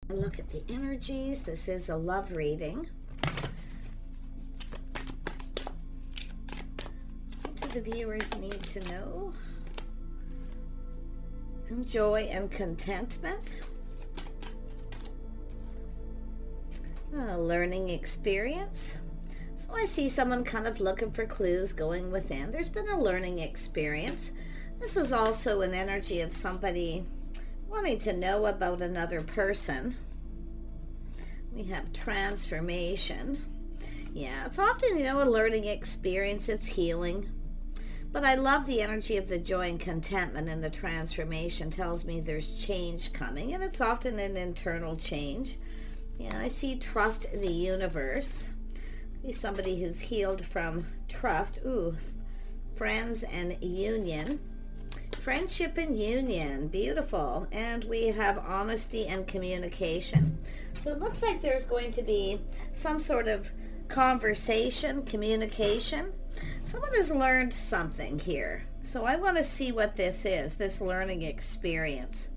Look at the energies. This is a love reading. What do the viewers need to know? Joy and contentment. A learning experience. So I see someone kind of looking for clues, going within. There's been a learning experience. This is also an energy of somebody wanting to know about another person. We have transformation. Yeah, it's often, a learning experience. It's healing. But I love the energy of the joy and contentment, and the transformation tells me there's change coming, and it's often an internal change. Yeah, I see trust in the universe. Be somebody who's healed from trust. Ooh, friends and union. Friendship and union, beautiful. And we have honesty and communication. So it looks like there's going to be some sort of conversation, communication. Someone has learned something here. So I want to see what this is, this learning experience.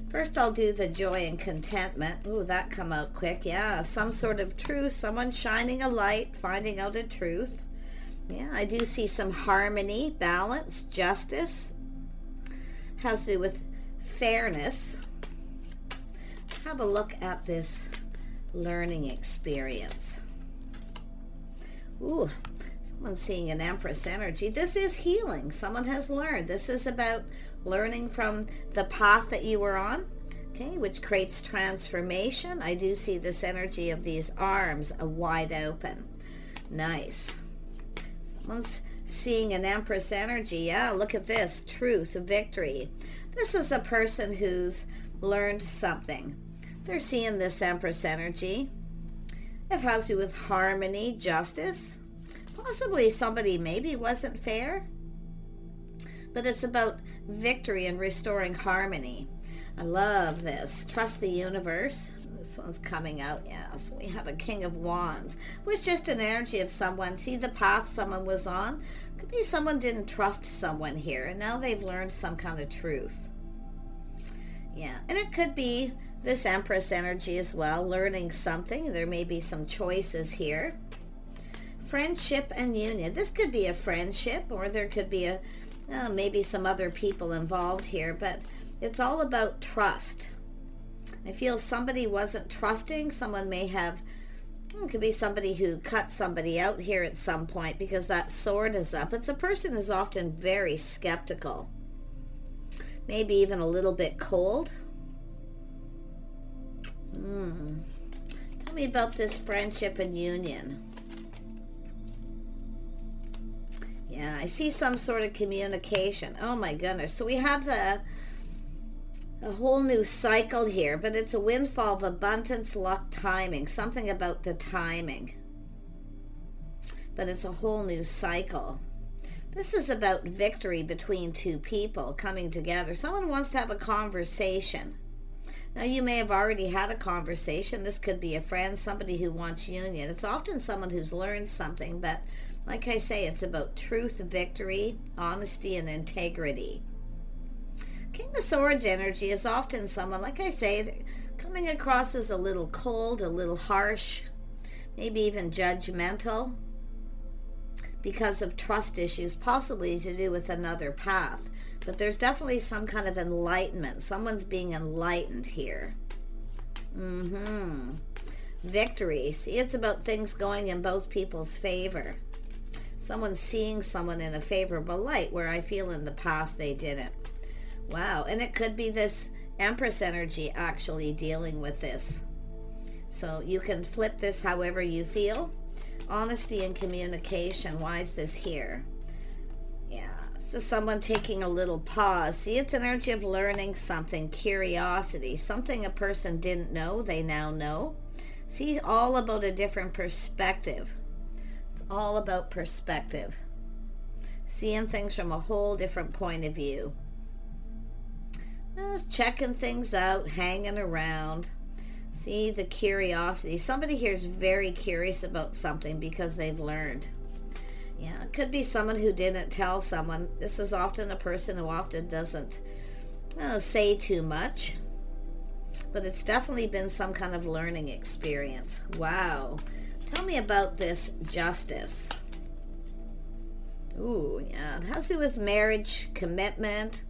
First I'll do the joy and contentment. Ooh, that come out quick. Yeah, some sort of truth, someone shining a light, finding out a truth. Yeah, I do see some harmony, balance, justice. Has to do with fairness. Let's have a look at this learning experience. Ooh, someone's seeing an Empress energy. This is healing. Someone has learned. This is about learning from the path that you were on, okay, which creates transformation. I do see this energy of these arms wide open. Nice. Someone's seeing an Empress energy. Yeah, look at this. Truth, victory. This is a person who's learned something. They're seeing this Empress energy. It has to do with harmony, justice. Possibly somebody maybe wasn't fair, but it's about victory and restoring harmony. I love this. Trust the universe. This one's coming out. Yes, we have a King of Wands. It was just an energy of someone. See the path someone was on? Could be someone didn't trust someone here, and now they've learned some kind of truth. Yeah, and it could be this Empress energy as well, learning something. There may be some choices here. Friendship and union. This could be a friendship, or there could be maybe some other people involved here, but it's all about trust. I feel somebody wasn't trusting. Someone may have, it could be somebody who cut somebody out here at some point, because that sword is up. It's a person who's often very skeptical, maybe even a little bit cold. Tell me about this friendship and union. Yeah, I see some sort of communication. Oh my goodness. So we have a whole new cycle here, but it's a windfall of abundance, luck, timing. Something about the timing. But it's a whole new cycle. This is about victory between two people coming together. Someone wants to have a conversation. Now, you may have already had a conversation. This could be a friend, somebody who wants union. It's often someone who's learned something, but like I say, it's about truth, victory, honesty, and integrity. King of Swords energy is often someone, like I say, coming across as a little cold, a little harsh, maybe even judgmental because of trust issues, possibly to do with another path. But there's definitely some kind of enlightenment. Someone's being enlightened here. Victory. See, it's about things going in both people's favor. Someone's seeing someone in a favorable light, where I feel in the past they didn't. Wow. And it could be this Empress energy actually dealing with this. So you can flip this however you feel. Honesty and communication. Why is this here? Yeah. So someone taking a little pause. See, it's an energy of learning something, curiosity, something a person didn't know, they now know. See, all about a different perspective. It's all about perspective. Seeing things from a whole different point of view. Just checking things out, hanging around. See, the curiosity. Somebody here is very curious about something because they've learned. Yeah, it could be someone who didn't tell someone. This is often a person who often doesn't say too much. but it's definitely been some kind of learning experience. Wow. Tell me about this Justice. Ooh, yeah. It has to do with marriage, commitment,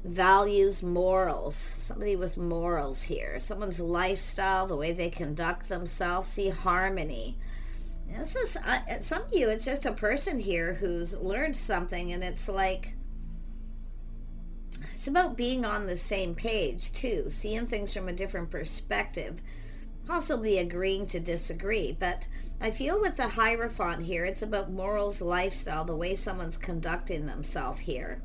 values, morals. Somebody with morals here. Someone's lifestyle, the way they conduct themselves. See, harmony. This is, some of you, it's just a person here who's learned something, and it's like, it's about being on the same page too, seeing things from a different perspective, possibly agreeing to disagree. But I feel with the Hierophant here, it's about morals, lifestyle, the way someone's conducting themselves here.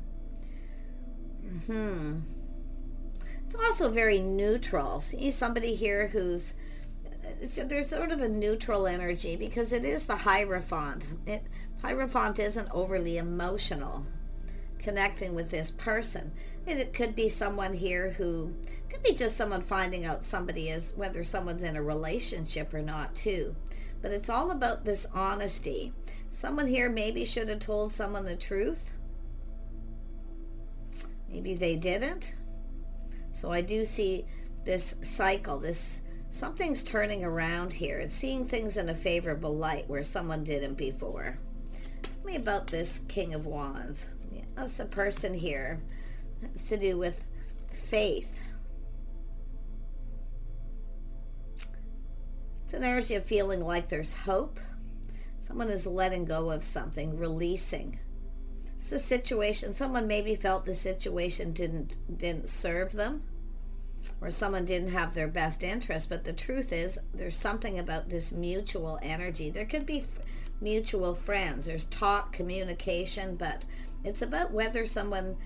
It's also very neutral. See, somebody here who's, there's sort of a neutral energy, because it is the Hierophant. Hierophant isn't overly emotional, connecting with this person. It could be someone here who could be just someone finding out somebody is, whether someone's in a relationship or not too. But it's all about this honesty. Someone here maybe should have told someone the truth. Maybe they didn't. So I do see this cycle, this something's turning around here. It's seeing things in a favorable light where someone didn't before. Tell me about this King of Wands. Yeah, that's a person here. It's to do with faith. It's an energy of feeling like there's hope. Someone is letting go of something, releasing. It's a situation. Someone maybe felt the situation didn't serve them, or someone didn't have their best interest. But the truth is, there's something about this mutual energy. There could be mutual friends. There's talk, communication, but it's about whether someone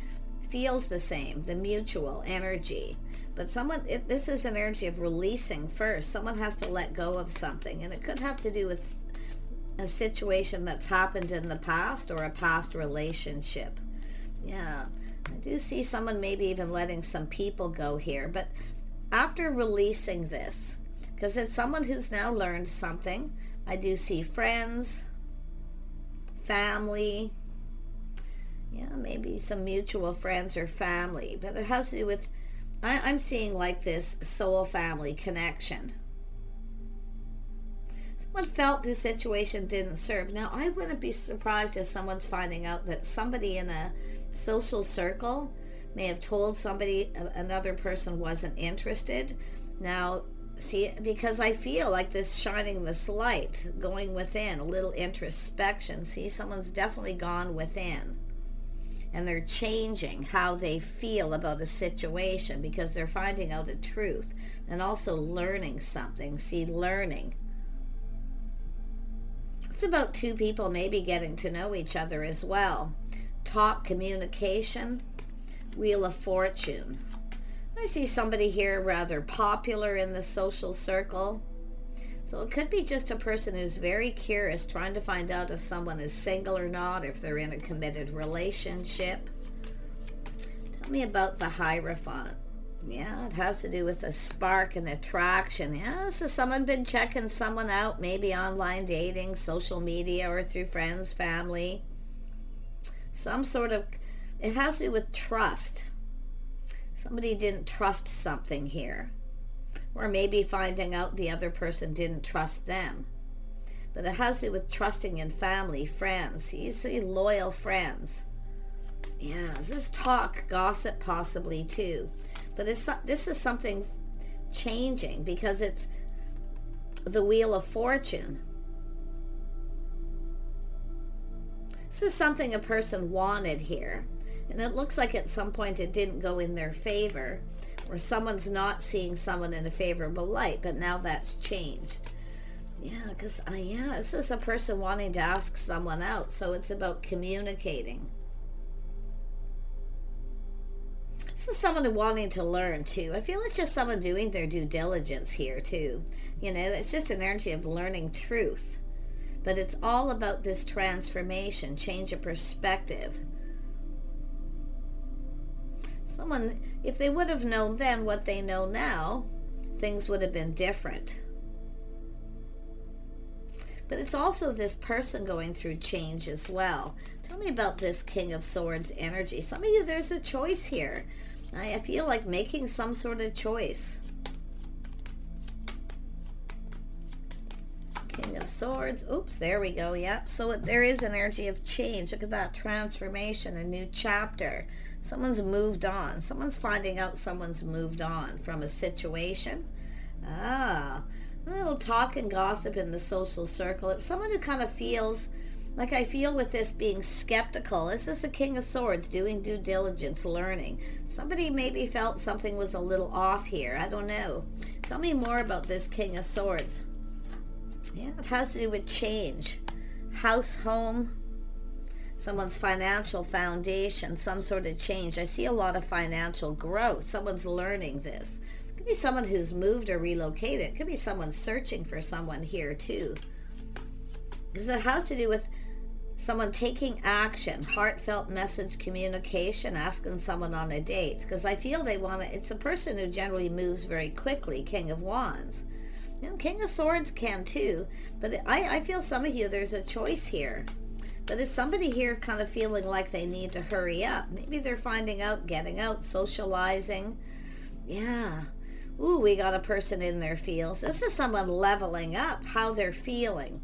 feels the same, the mutual energy. But this is an energy of releasing first. Someone has to let go of something, and it could have to do with a situation that's happened in the past or a past relationship. Yeah, I do see someone maybe even letting some people go here. But after releasing this, because it's someone who's now learned something, I do see friends, family, yeah, maybe some mutual friends or family. But it has to do with, I'm seeing like this soul family connection. Someone felt the situation didn't serve. Now, I wouldn't be surprised if someone's finding out that somebody in a social circle may have told somebody another person wasn't interested. Now, see, because I feel like this shining this light, going within, a little introspection. See, someone's definitely gone within. And they're changing how they feel about a situation because they're finding out a truth and also learning something. See, learning. It's about two people maybe getting to know each other as well. Talk, communication, Wheel of Fortune. I see somebody here rather popular in the social circle. So it could be just a person who's very curious, trying to find out if someone is single or not, if they're in a committed relationship. Tell me about the Hierophant. Yeah, it has to do with a spark and attraction. Yeah, so someone been checking someone out, maybe online dating, social media, or through friends, family. Some sort of, it has to do with trust. Somebody didn't trust something here. Or maybe finding out the other person didn't trust them. But it has to do with trusting in family, friends. You see, loyal friends. Yeah, this is talk, gossip possibly too. But this is something changing because it's the Wheel of Fortune. This is something a person wanted here. And it looks like at some point it didn't go in their favor, or someone's not seeing someone in a favorable light, but now that's changed. Yeah, because this is a person wanting to ask someone out, so it's about communicating. This is someone wanting to learn too. I feel it's just someone doing their due diligence here too. You know, it's just an energy of learning truth. But it's all about this transformation, change of perspective. Someone, if they would have known then what they know now, things would have been different. But it's also this person going through change as well. Tell me about this King of Swords energy. Some of you, there's a choice here. I feel like making some sort of choice. King of Swords. Oops, there we go. Yep. So there is an energy of change. Look at that transformation, a new chapter. Someone's moved on. Someone's finding out someone's moved on from a situation. A little talk and gossip in the social circle. It's someone who kind of feels like, I feel with this being skeptical. This is the King of Swords, doing due diligence, learning. Somebody maybe felt something was a little off here. I don't know. Tell me more about this King of Swords. Yeah, it has to do with change. House, home, someone's financial foundation, some sort of change. I see a lot of financial growth. Someone's learning this. It could be someone who's moved or relocated. It could be someone searching for someone here too. Because it has to do with someone taking action, heartfelt message communication, asking someone on a date. Because I feel they want to, it's a person who generally moves very quickly, King of Wands. You know, King of Swords can too, but I feel some of you, there's a choice here. But it's somebody here kind of feeling like they need to hurry up. Maybe they're finding out, getting out, socializing. Yeah. Ooh, we got a person in their feels. This is someone leveling up how they're feeling.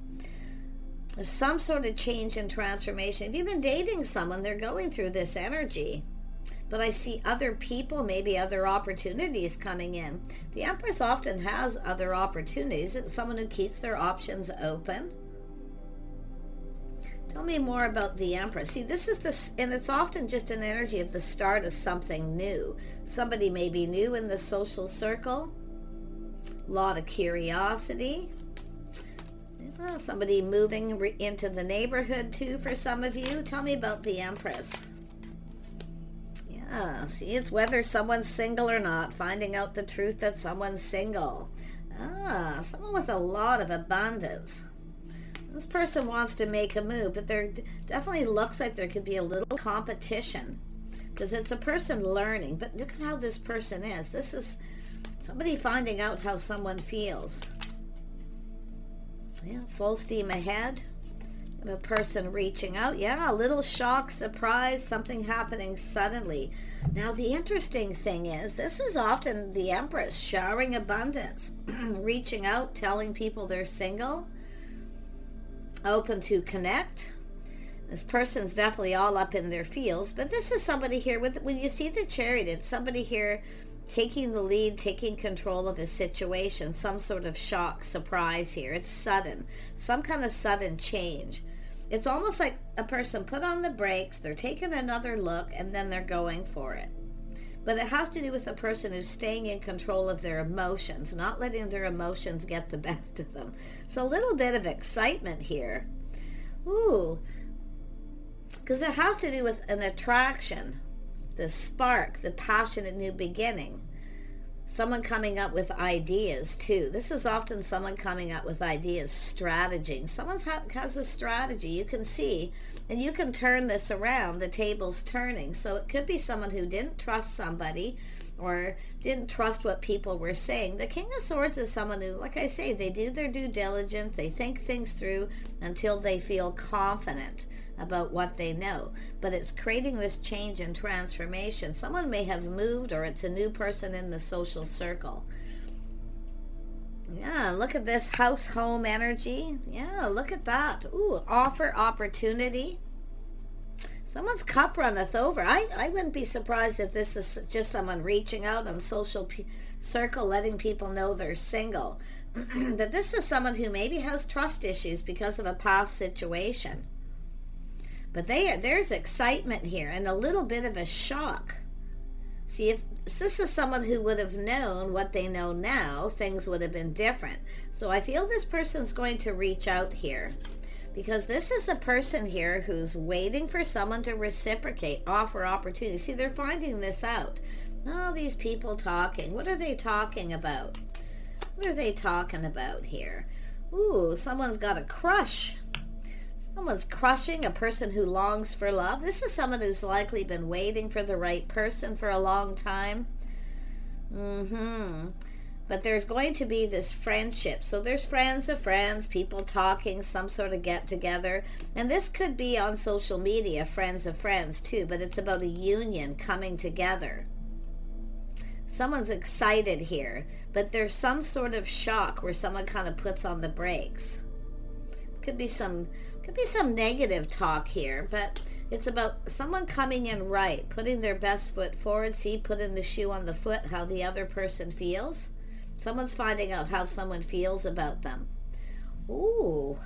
There's some sort of change and transformation. If you've been dating someone, they're going through this energy. But I see other people, maybe other opportunities coming in. The Empress often has other opportunities. It's someone who keeps their options open. Tell me more about the Empress. See, this is this, and it's often just an energy of the start of something new. Somebody may be new in the social circle. A lot of curiosity. Somebody moving into the neighborhood too for some of you. Tell me about the Empress. See, it's whether someone's single or not, finding out the truth that someone's single. Someone with a lot of abundance. This person wants to make a move, but there definitely looks like there could be a little competition because it's a person learning. But look at how this person is. This is somebody finding out how someone feels. Yeah, full steam ahead. A person reaching out. Yeah, a little shock, surprise, something happening suddenly. Now, the interesting thing is, this is often the Empress showering abundance, reaching out, telling people they're single, open to connect. This person's definitely all up in their feels, but this is somebody here with, when you see the Chariot, it's somebody here taking the lead, taking control of a situation, some sort of shock, surprise here. It's sudden, some kind of sudden change. It's almost like a person put on the brakes, they're taking another look, and then they're going for it. But it has to do with a person who's staying in control of their emotions, not letting their emotions get the best of them. So a little bit of excitement here. Ooh, because it has to do with an attraction, the spark, the passionate new beginning. Someone coming up with ideas too. This is often someone coming up with ideas, strategy. Someone has a strategy, you can see, and you can turn this around. The table's turning. So it could be someone who didn't trust somebody or didn't trust what people were saying. The King of Swords is someone who, like I say, they do their due diligence. They think things through until they feel confident about what they know. But it's creating this change and transformation. Someone may have moved, or it's a new person in the social circle. Yeah, look at this house home energy. Yeah, look at that. Ooh, offer opportunity. Someone's cup runneth over. I wouldn't be surprised if this is just someone reaching out on social circle, letting people know they're single. But this is someone who maybe has trust issues because of a past situation. But there's excitement here and a little bit of a shock. See, if this is someone who would have known what they know now, things would have been different. So I feel this person's going to reach out here, because this is a person here who's waiting for someone to reciprocate, offer opportunity. See, they're finding this out. Oh, these people talking. What are they talking about? What are they talking about here? Ooh, someone's got a crush. Someone's crushing a person who longs for love. This is someone who's likely been waiting for the right person for a long time. But there's going to be this friendship. So there's friends of friends, people talking, some sort of get together. And this could be on social media, friends of friends too, but it's about a union coming together. Someone's excited here, but there's some sort of shock where someone kind of puts on the brakes. could be some negative talk here, but it's about someone coming in right, putting their best foot forward. See, putting the shoe on the foot, how the other person feels. Someone's finding out how someone feels about them. Ooh.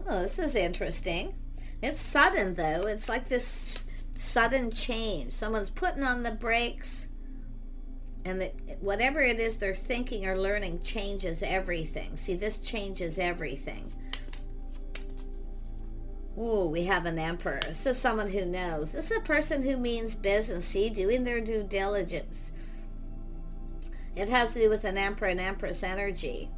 Oh, this is interesting. It's sudden, though. It's like this sudden change. Someone's putting on the brakes, and whatever it is they're thinking or learning changes everything. See, this changes everything. Oh, we have an Emperor. This is someone who knows. This is a person who means business. See, doing their due diligence. It has to do with an Emperor and Empress energy.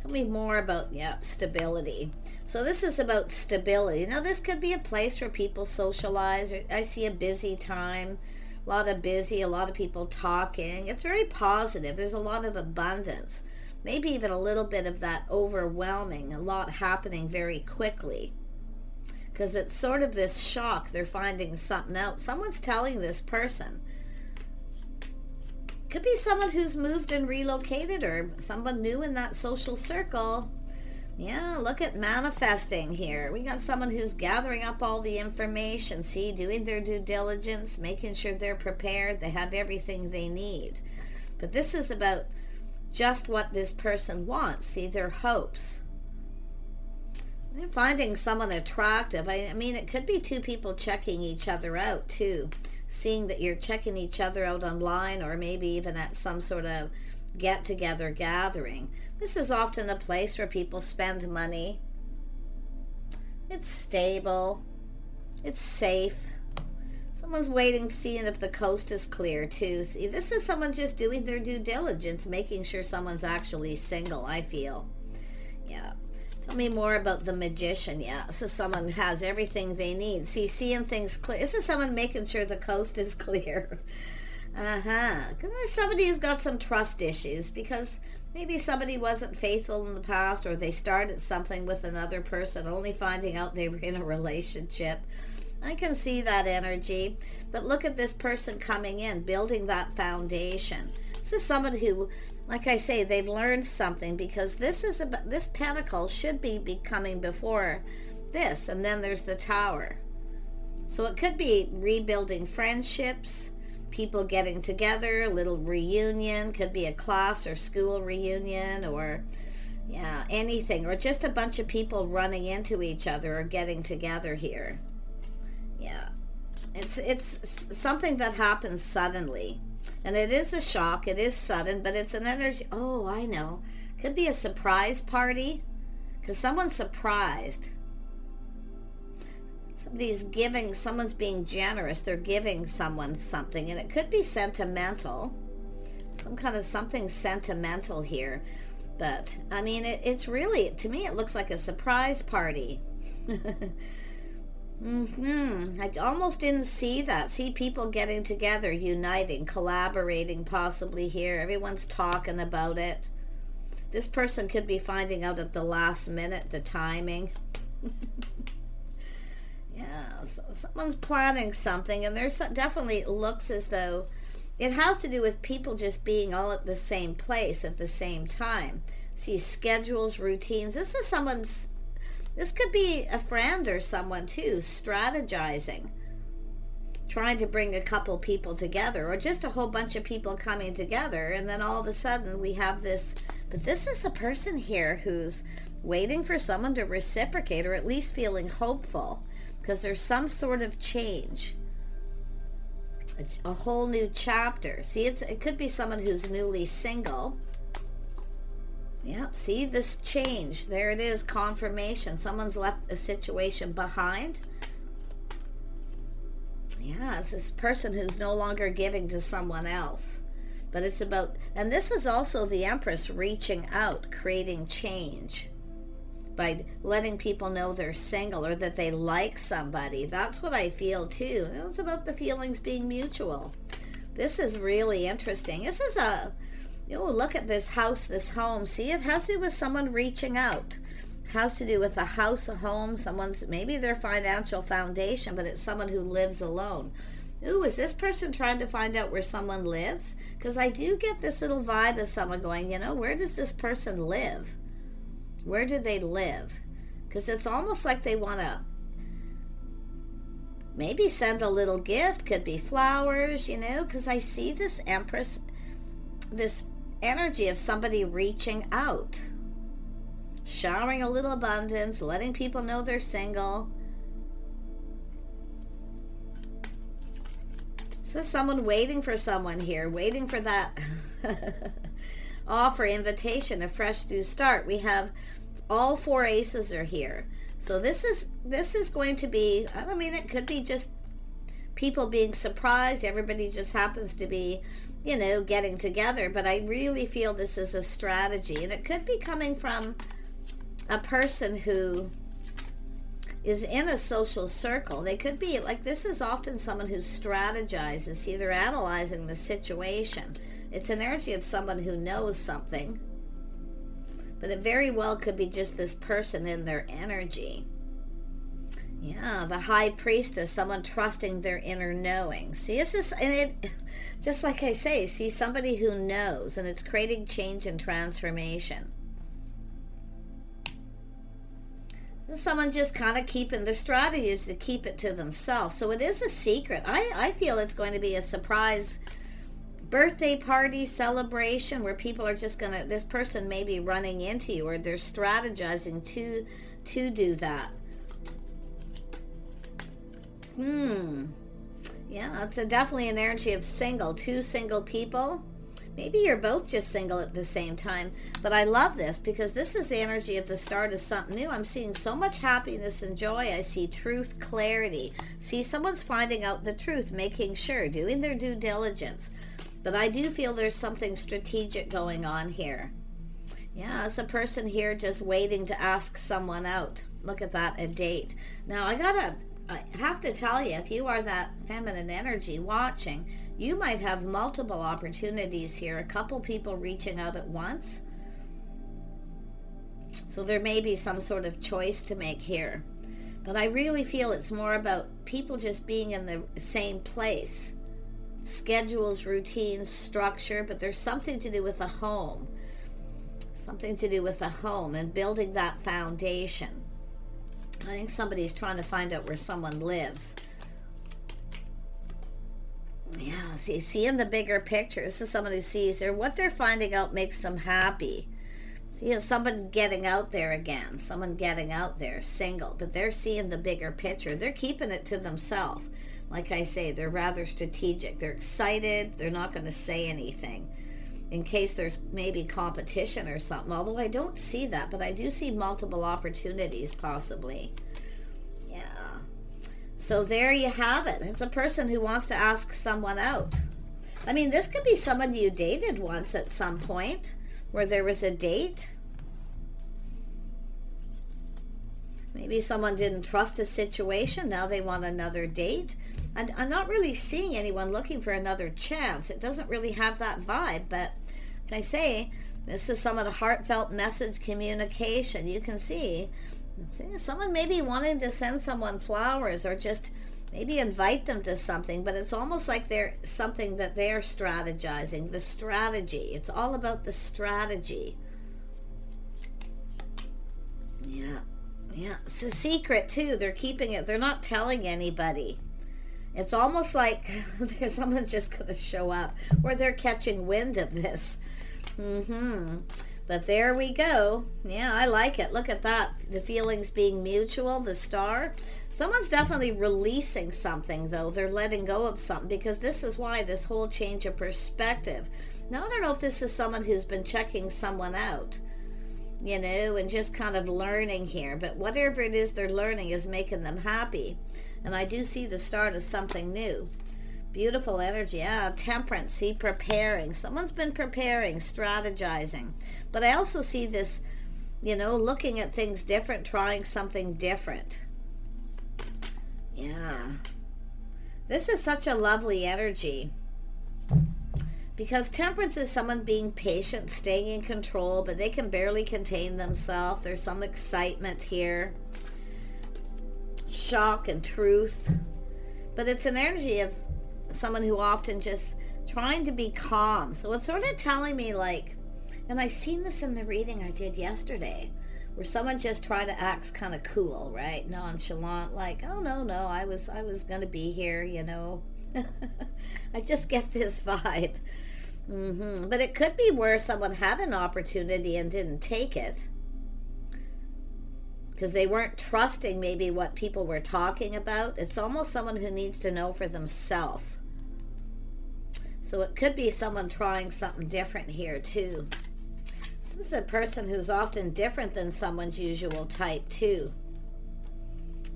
Tell me more about, stability. So this is about stability. Now, this could be a place where people socialize. I see a busy time. A lot of people talking. It's very positive. There's a lot of abundance. Maybe even a little bit of that overwhelming, a lot happening very quickly. Because it's sort of this shock. They're finding something out. Someone's telling this person. Could be someone who's moved and relocated, or someone new in that social circle. Yeah, look at manifesting here. We got someone who's gathering up all the information. See, doing their due diligence, making sure they're prepared. They have everything they need. But this is about just what this person wants. See, their hopes. They're finding someone attractive. I mean, it could be two people checking each other out too. Seeing that you're checking each other out online, or maybe even at some sort of get-together gathering. This is often a place where people spend money. It's stable. It's safe. Someone's waiting, seeing if the coast is clear too. See, this is someone just doing their due diligence, making sure someone's actually single, I feel. Yeah. Tell me more about the Magician. Yeah, this is someone who has everything they need. See, seeing things clear. This is someone making sure the coast is clear. Somebody who's got some trust issues, because maybe somebody wasn't faithful in the past, or they started something with another person, only finding out they were in a relationship. I can see that energy. But look at this person coming in, building that foundation. This is someone who, like I say, they've learned something, because this pentacle should be coming before this, and then there's the Tower. So it could be rebuilding friendships, people getting together, a little reunion, could be a class or school reunion, or anything, or just a bunch of people running into each other or getting together here. Yeah, it's something that happens suddenly. And it is a shock, it is sudden, but it's an energy. Oh, I know. Could be a surprise party, because someone's surprised. Someone's being generous. They're giving someone something, and it could be sentimental. Some kind of something sentimental here. But, I mean, it's really, to me, it looks like a surprise party. I almost didn't see that. See people getting together, uniting, collaborating possibly here. Everyone's talking about it. This person could be finding out at the last minute the timing. Yeah, so someone's planning something, and there's definitely looks as though it has to do with people just being all at the same place at the same time. See, schedules, routines. This could be a friend or someone too, strategizing, trying to bring a couple people together, or just a whole bunch of people coming together, and then all of a sudden we have this. But this is a person here who's waiting for someone to reciprocate, or at least feeling hopeful, because there's some sort of change. It's a whole new chapter. See, it could be someone who's newly single. Yep, see this change. There it is, confirmation. Someone's left a situation behind. Yeah, it's this person who's no longer giving to someone else. But it's about, and this is also the Empress reaching out, creating change by letting people know they're single, or that they like somebody. That's what I feel too. It's about the feelings being mutual. This is really interesting. This is look at this house, this home. See, it has to do with someone reaching out. It has to do with a house, a home, maybe their financial foundation, but it's someone who lives alone. Ooh, is this person trying to find out where someone lives? Because I do get this little vibe of someone going, where does this person live? Where do they live? Because it's almost like they want to maybe send a little gift. Could be flowers, because I see this Empress, this energy of somebody reaching out, showering a little abundance, letting people know they're single. So someone waiting for someone here, waiting for that offer, invitation, a fresh new start. We have all 4 aces are here. So this is going to be, I mean, it could be just people being surprised. Everybody just happens to be, getting together. But I really feel this is a strategy. And it could be coming from a person who is in a social circle. They could be, like, this is often someone who strategizes. See, they're analyzing the situation. It's an energy of someone who knows something. But it very well could be just this person in their energy. Yeah, the High Priestess, someone trusting their inner knowing. See, this is, and it, just like I say, see, somebody who knows, and it's creating change and transformation. And someone just kind of keeping, the strategy is to keep it to themselves. So it is a secret. I feel it's going to be a surprise birthday party celebration where people are just gonna, this person may be running into you, or they're strategizing to do that. Yeah, it's definitely an energy of single, 2 single people. Maybe you're both just single at the same time. But I love this because this is the energy of the start of something new. I'm seeing so much happiness and joy. I see truth, clarity. See, someone's finding out the truth, making sure, doing their due diligence. But I do feel there's something strategic going on here. Yeah, it's a person here just waiting to ask someone out. Look at that, a date. Now, I have to tell you, if you are that feminine energy watching, you might have multiple opportunities here. A couple people reaching out at once. So there may be some sort of choice to make here. But I really feel it's more about people just being in the same place. Schedules, routines, structure, but there's something to do with a home. Something to do with a home and building that foundation. I think somebody's trying to find out where someone lives. Yeah, see in the bigger picture, this is someone who sees what they're finding out makes them happy. See, someone getting out there again, someone getting out there, single, but they're seeing the bigger picture. They're keeping it to themselves. Like I say, they're rather strategic. They're excited. They're not going to say anything in case there's maybe competition or something. Although I don't see that, but I do see multiple opportunities possibly. Yeah. So there you have it. It's a person who wants to ask someone out. I mean, this could be someone you dated once at some point where there was a date. Maybe someone didn't trust a situation. Now they want another date. And I'm not really seeing anyone looking for another chance. It doesn't really have that vibe. But can I say, this is some of the heartfelt message communication. You can see someone maybe wanting to send someone flowers or just maybe invite them to something. But it's almost like they're something that they're strategizing. The strategy. It's all about the strategy. Yeah. Yeah, it's a secret too. They're keeping it. They're not telling anybody. It's almost like someone's just going to show up or they're catching wind of this. But there we go. Yeah, I like it. Look at that. The feelings being mutual, the star. Someone's definitely releasing something, though. They're letting go of something because this is why this whole change of perspective. Now, I don't know if this is someone who's been checking someone out, and just kind of learning here. But whatever it is they're learning is making them happy. And I do see the start of something new. Beautiful energy. Yeah, temperance. See, preparing. Someone's been preparing, strategizing. But I also see this, looking at things different, trying something different. Yeah. This is such a lovely energy. Because temperance is someone being patient, staying in control, but they can barely contain themselves. There's some excitement here. Shock and truth. But it's an energy of someone who often just trying to be calm. So it's sort of telling me like, and I seen this in the reading I did yesterday, where someone just tried to act kind of cool, right? Nonchalant, like, oh no, I was gonna be here, you know. I just get this vibe. But it could be where someone had an opportunity and didn't take it because they weren't trusting maybe what people were talking about. It's almost someone who needs to know for themselves. So it could be someone trying something different here too. This is a person who's often different than someone's usual type too.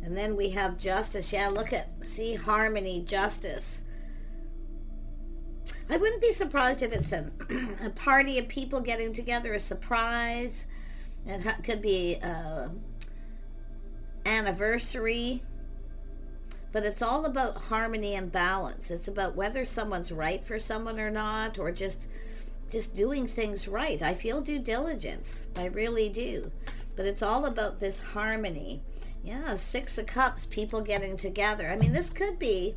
And then we have justice. Yeah, look at, see, harmony, justice. I wouldn't be surprised if it's a party of people getting together, a surprise. It could be anniversary. But it's all about harmony and balance. It's about whether someone's right for someone or not, or just doing things right. I feel due diligence. I really do. But it's all about this harmony. Yeah, 6 of Cups, people getting together. I mean, this could be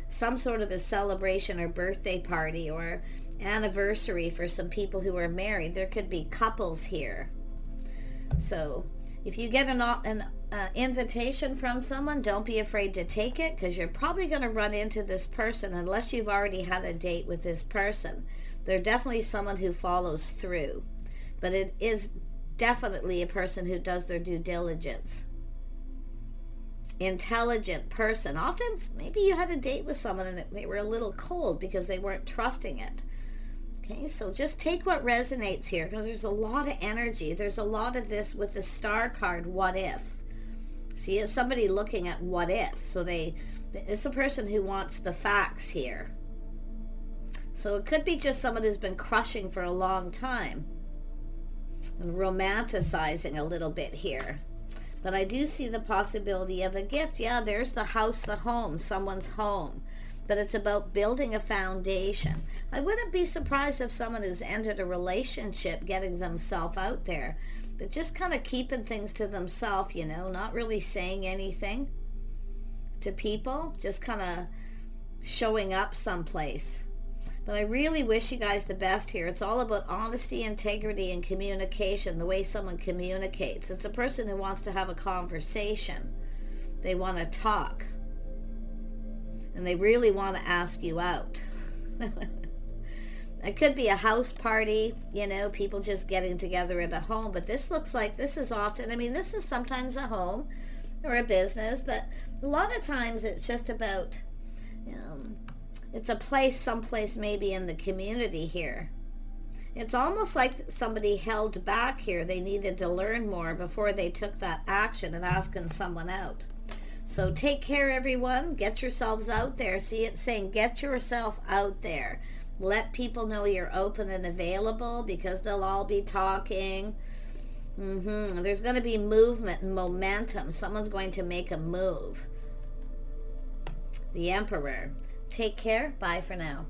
some sort of a celebration or birthday party or anniversary for some people who are married. There could be couples here. So if you get an invitation from someone, don't be afraid to take it, because you're probably going to run into this person unless you've already had a date with this person. They're definitely someone who follows through, but it is definitely a person who does their due diligence. Intelligent person. Often maybe you had a date with someone and they were a little cold because they weren't trusting it. Okay, so just take what resonates here, because there's a lot of energy. There's a lot of this with the star card, what if. See, it's somebody looking at what if. So it's a person who wants the facts here. So it could be just someone who's been crushing for a long time and romanticizing a little bit here. But I do see the possibility of a gift. Yeah, there's the house, the home, someone's home. But it's about building a foundation. I wouldn't be surprised if someone who's ended a relationship getting themselves out there, but just kind of keeping things to themselves, you know, not really saying anything to people, just kind of showing up someplace. But I really wish you guys the best here. It's all about honesty, integrity, and communication, the way someone communicates. It's a person who wants to have a conversation. They want to talk. And they really want to ask you out. It could be a house party, you know, people just getting together at a home. But this looks like this is often, I mean, this is sometimes a home or a business. But a lot of times it's just about, it's a place, someplace maybe in the community here. It's almost like somebody held back here. They needed to learn more before they took that action of asking someone out. So take care, everyone. Get yourselves out there. See, it's saying get yourself out there. Let people know you're open and available, because they'll all be talking. There's going to be movement and momentum. Someone's going to make a move. The Emperor. Take care. Bye for now.